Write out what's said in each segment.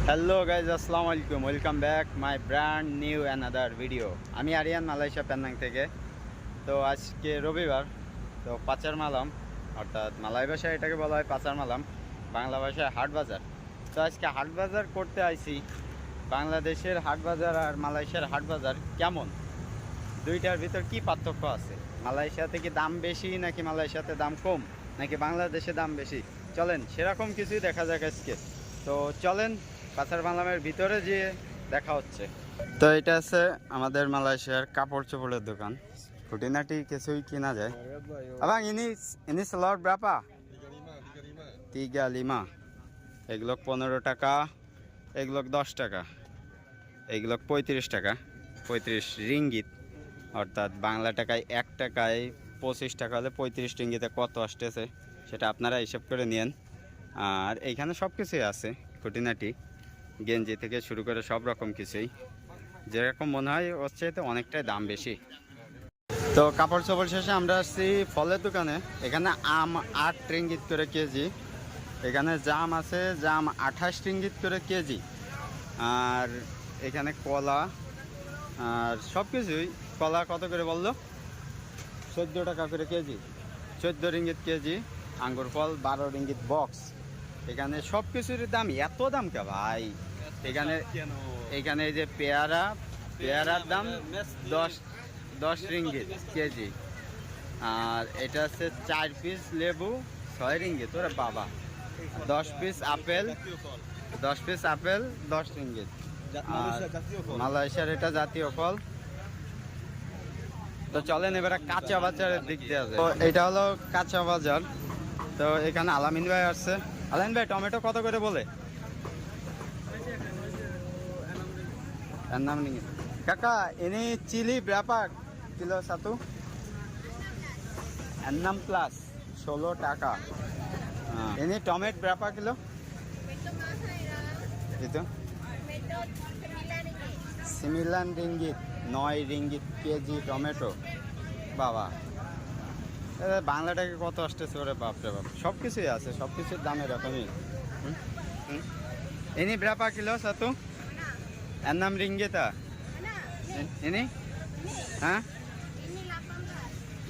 Hello guys, আসসালামু আলাইকুম। Welcome back my brand new another video. আমি আরিয়ান, মালয়েশিয়া পেনাং থেকে। তো আজকে রবিবার, তো পাচার মালাম, অর্থাৎ মালয় ভাষায় এটাকে বলা হয় পাচার মালাম, বাংলা ভাষায় হাট বাজার। তো আজকে হাট বাজার করতে আইছি। বাংলাদেশের হাট বাজার আর মালয়েশিয়ার হাট বাজার কেমন, দুইটার ভিতর কি পার্থক্য আছে, মালয়েশিয়াতে কি দাম বেশি নাকি মালয়েশিয়াতে দাম কম, নাকি বাংলাদেশে দাম বেশি, চলেন সেরকম কিছুই দেখা যাক আজকে। তো চলেন পাচার মালামের ভিতরে যেয়ে দেখা হচ্ছে। তো এটা আছে আমাদের মালয়েশিয়ার কাপড় চোপড়ের দোকান, খুঁটিনাটি কিছুই কিনা যায়। আবার ইনি সেলর ব্রাপা 35, এগুলো 15 টাকা, এগুলো 10 টাকা, এগুলো 35 টাকা, 35 রিঙ্গিত, অর্থাৎ বাংলা টাকায় 1 টাকায় 25 টাকা হলে 35 রিঙ্গিতে কত আসতেছে সেটা আপনারা হিসাব করে নিন। আর এইখানে সব কিছুই আছে, খুঁটিনাটি গেঞ্জি থেকে শুরু করে সব রকম কিছুই, যেরকম মনে হয় হচ্ছে এতে অনেকটাই দাম বেশি। তো কাপড় চোপড় শেষে আমরা আসছি ফলের দোকানে। এখানে আম 8 রিঙ্গিত করে কেজি, এখানে জাম আছে, জাম 28 রিঙ্গিত করে কেজি, আর এখানে কলা আর সব কিছুই। কলা কত করে বললো? 14 টাকা করে কেজি, 14 রিঙ্গিত কেজি। আঙ্গুর ফল 12 রিঙ্গিত বক্স। এখানে সব কিছুর দাম এত দাম কে ভাই? এখানে এই যে পেয়ারার দাম 10 রিঙ্গিত কেজি, আর এটা হচ্ছে 4 পিস লেবু 6 রিঙ্গিত। ওরে বাবা, 10 পিস আপেল 10 রিঙ্গিত। মালয়েশিয়ার এটা জাতীয় ফল। তো চলেন এবারে কাঁচা বাজারের দিক দিয়ে আছে। তো এটা হলো কাঁচা বাজার। তো এখানে আলামিন ভাই আসছে। আলামিন ভাই, টমেটো কত করে বলে? Kakak, ini cili berapa kilo satu? 6 plus 16 টাকা। Ini tomat berapa kilo? Itu 9 ringgit, 9 ringgit KG tomato. বাবা, বাংলা টাকা কত আসতেছে? ওরে বাপরে বাপ, সব কিছুই আছে, সব কিছুর দাম এরকমই। Ini berapa kilo satu? 6 ringgit ah? Ini? Hah?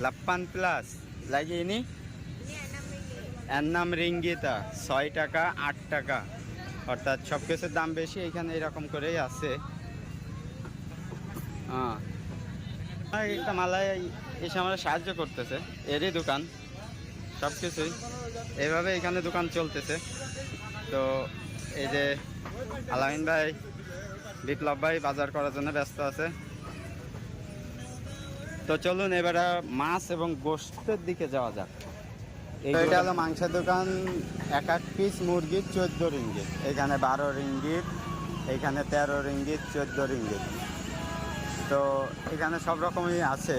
8 plus. Lagi ini? 6 ringgit ah? 6 টাকা 8 টাকা, অর্থাৎ সব কিছুর দাম বেশি। এখানে এরকম করেই আছে। একটা মালায় এসে আমরা সাহায্য করতেছে, এরই দোকান, সব কিছুই এইভাবে এখানে দোকান চলতেছে। তো এই যে আলামিন ভাই, বিপ্লব ভাই বাজার করার জন্য ব্যস্ত আছে। তো চলুন এবারে মাছ এবং গোশতের দিকে যাওয়া যাক। এটা হলো মাংসের দোকান। এক পিস মুরগির 14 রিঙ্গিত, এখানে 12 রিঙ্গিত, এখানে 13 রিঙ্গিত, 14 রিঙ্গিত। তো এখানে সব রকমই আছে,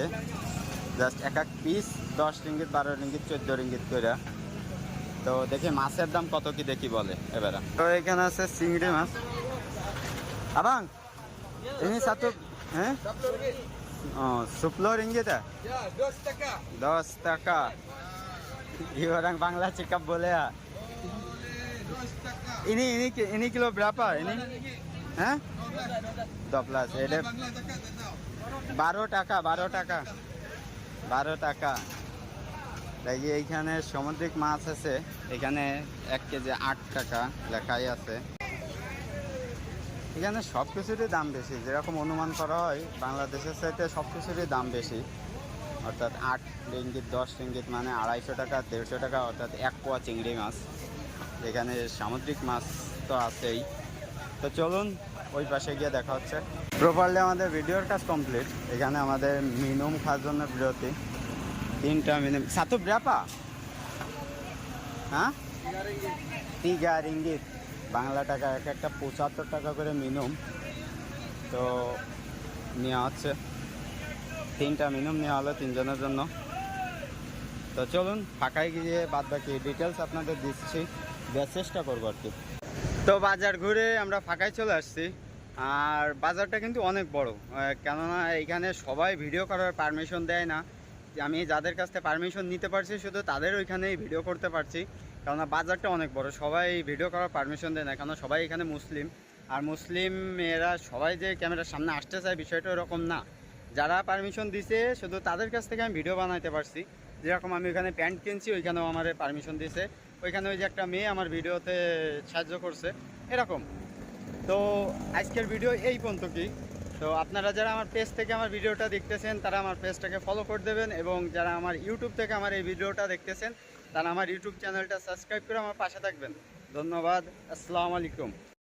জাস্ট এক পিস 10 রিঙ্গিত, 12 রিঙ্গিত, 14 রিঙ্গিত করে। তো দেখি মাছের দাম কত কি দেখি বলে এবারে। তো এখানে আছে চিংড়ি মাছ। আবাং ini satu 10 ringgit ya? Ya, 10 টাকা। Ini orang Bangla cakap boleh ya? Ini kilo berapa ini? Hah? 12. Ini 12 টাকা, 12 টাকা, 12 টাকা। দেখি এইখানে সামুদ্রিক মাছ আছে, এখানে 1 কেজি 8 টাকা লেখাই আছে। এখানে সব কিছুরই দাম বেশি, যেরকম অনুমান করা হয় বাংলাদেশের চাইতে সব কিছুরই দাম বেশি, অর্থাৎ 8 রিঙ্গিত 10 রিঙ্গিত মানে 250 টাকা 150 টাকা, অর্থাৎ 1 পোয়া চিংড়ি মাছ। এখানে সামুদ্রিক মাছ তো আছেই। তো চলুন ওই পাশে গিয়ে দেখা হচ্ছে। প্রপারলি আমাদের ভিডিওর কাজ কমপ্লিট। এখানে আমাদের মিনুম খাওয়ার জন্য বিরতি, 3টা মিনুম। সাতু ব্রাপা? হ্যাঁ, 3 রিঙ্গিত, বাংলা টাকা এক একটা 75 টাকা করে মিনুম। তো নেওয়া হচ্ছে 3টা মিনুম, নেওয়া হলো 3 জনের জন্য। তো চলুন ফাঁকায় গিয়ে বাদ বাকি ডিটেলস আপনাদের দিচ্ছি, দেওয়ার চেষ্টা করবো আর কি। তো বাজার ঘুরে আমরা ফাঁকায় চলে আসছি। আর বাজারটা কিন্তু অনেক বড়, কেননা এখানে সবাই ভিডিও করার পারমিশন দেয় না। আমি যাদের কাছ থেকে পারমিশন নিতে পারছি শুধু তাদের ওইখানেই ভিডিও করতে পারছি, কেননা বাজারটা অনেক বড়, সবাই ভিডিও করার পারমিশন দেয় না, কেন সবাই এখানে মুসলিম। আর মুসলিম মেয়েরা সবাই যে ক্যামেরার সামনে আসতে চায় বিষয়টা এরকম না। যারা পারমিশন দিছে শুধু তাদের কাছ থেকে আমি ভিডিও বানাইতে পারছি। যেরকম আমি ওইখানে প্যান্ট কিনছি, ওইখানেও আমার পারমিশন দিছে, ওইখানে ওই যে একটা মেয়ে আমার ভিডিওতে সাহায্য করছে, এরকম। তো আজকের ভিডিও এই পর্যন্ত কি। তো আপনারা যারা আমার পেজ থেকে আমার ভিডিওটা দেখতেছেন তারা আমার পেজটাকে ফলো করে দেবেন, এবং যারা আমার ইউটিউব থেকে আমার এই ভিডিওটা দেখতেছেন তারা আমার ইউটিউব চ্যানেলটা সাবস্ক্রাইব করে আমার পাশে থাকবেন। ধন্যবাদ। আসসালামু আলাইকুম।